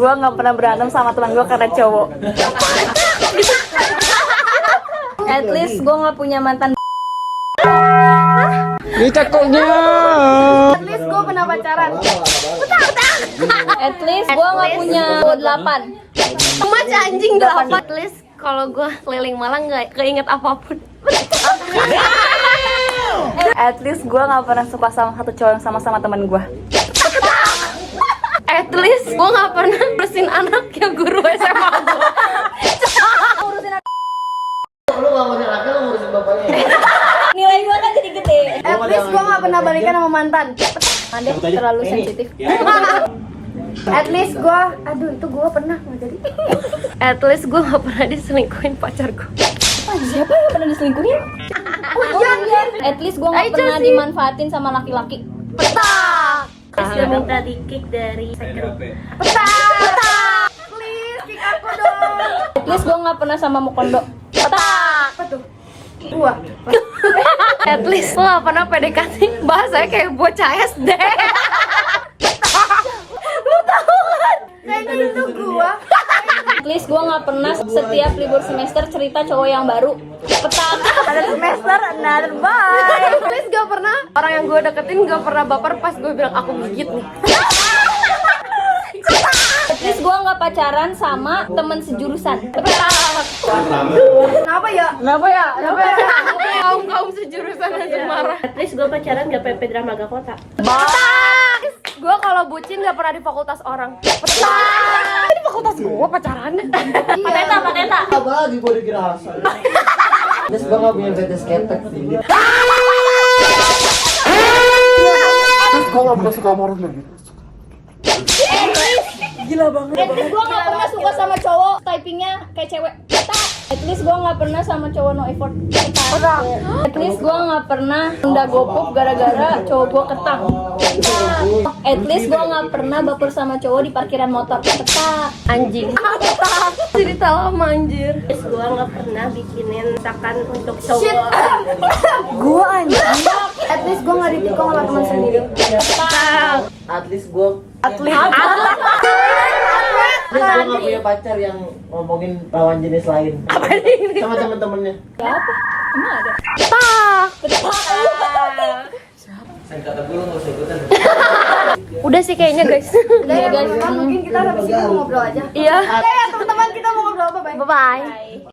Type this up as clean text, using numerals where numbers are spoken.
gue nggak pernah berantem sama teman gue karena cowok. At least gue nggak punya mantan. Ini cakoknya. At least gue pernah pacaran. At least gue nggak punya 8. Macam anjing 8. At least kalau gue keliling Malang nggak keinget apapun. At least gue nggak pernah suka sama satu cowok yang sama-sama teman gue. At least gue nggak pernah ngurusin anak ya guru SMA gue. Lu gak ngurusin laki, lu ngurusin bapaknya. Nilai gue kan jadi gede. At least gue nggak pernah balikan sama mantan. Anda terlalu sensitif. At least gue, aduh itu gue pernah nggak jadi. At least gue nggak pernah diselingkuhin pacar gue. Siapa yang pernah diselingkuhin? Oh iya. At least gue nggak Ayo, pernah sih. dimanfaatin sama laki-laki. Petak. Sudah minta di kick dari second. Petak. Please kick aku dong. At least gue nggak pernah sama Mukondo. Petak. Apa tuh? Gua. At least lo gak pernah PDKT bahasanya kayak bocah SD. Lu tahu kan? Kayaknya itu gua. At least gue nggak pernah setiap libur semester cerita cowok yang baru. Petak. Ada semester another boy. At least gak pernah orang yang gue deketin gak pernah baper pas gue bilang aku gigit nih. At least gue nggak pacaran sama temen sejurusan. Kenapa ya? Kenapa ya? Kaum sejurusan aja marah. At least gue pacaran gak PP Dramaga Kota. Gue kalau bucin gak pernah di fakultas orang. Petak. Di fakultas gue pacaran. Pateta. Apa lagi gua dikira Hasan? Terus gua gak punya fetish ketek sih. Gua gak pernah suka sama orang lagi. At least gue nggak pernah suka sama cowok typingnya kayak cewek. Petak. At least gue nggak pernah sama cowok no effort. Petak. At least gue nggak pernah nunda gopuk gara-gara cowok gue ketang. Petak. At least gue nggak pernah baper sama cowok di parkiran motor. Petak. Anjing. Petak. Cerita lama anjir. Terus gue gak pernah bikinin masakan untuk cowok. Gue anjing. At least gue gak ditikung sama teman sendiri. Petak. At least gua Atlet. gak punya pacar yang ngomongin lawan jenis lain. Sama temen-temennya. Siapa? Emang ada? Saya kata gue gak usah ikutan. Udah sih kayaknya guys. Udah ya guys. Mungkin kita habis ini mau ngobrol aja. Iya. Oke ya teman-teman kita mau ngobrol apa? Bye bye.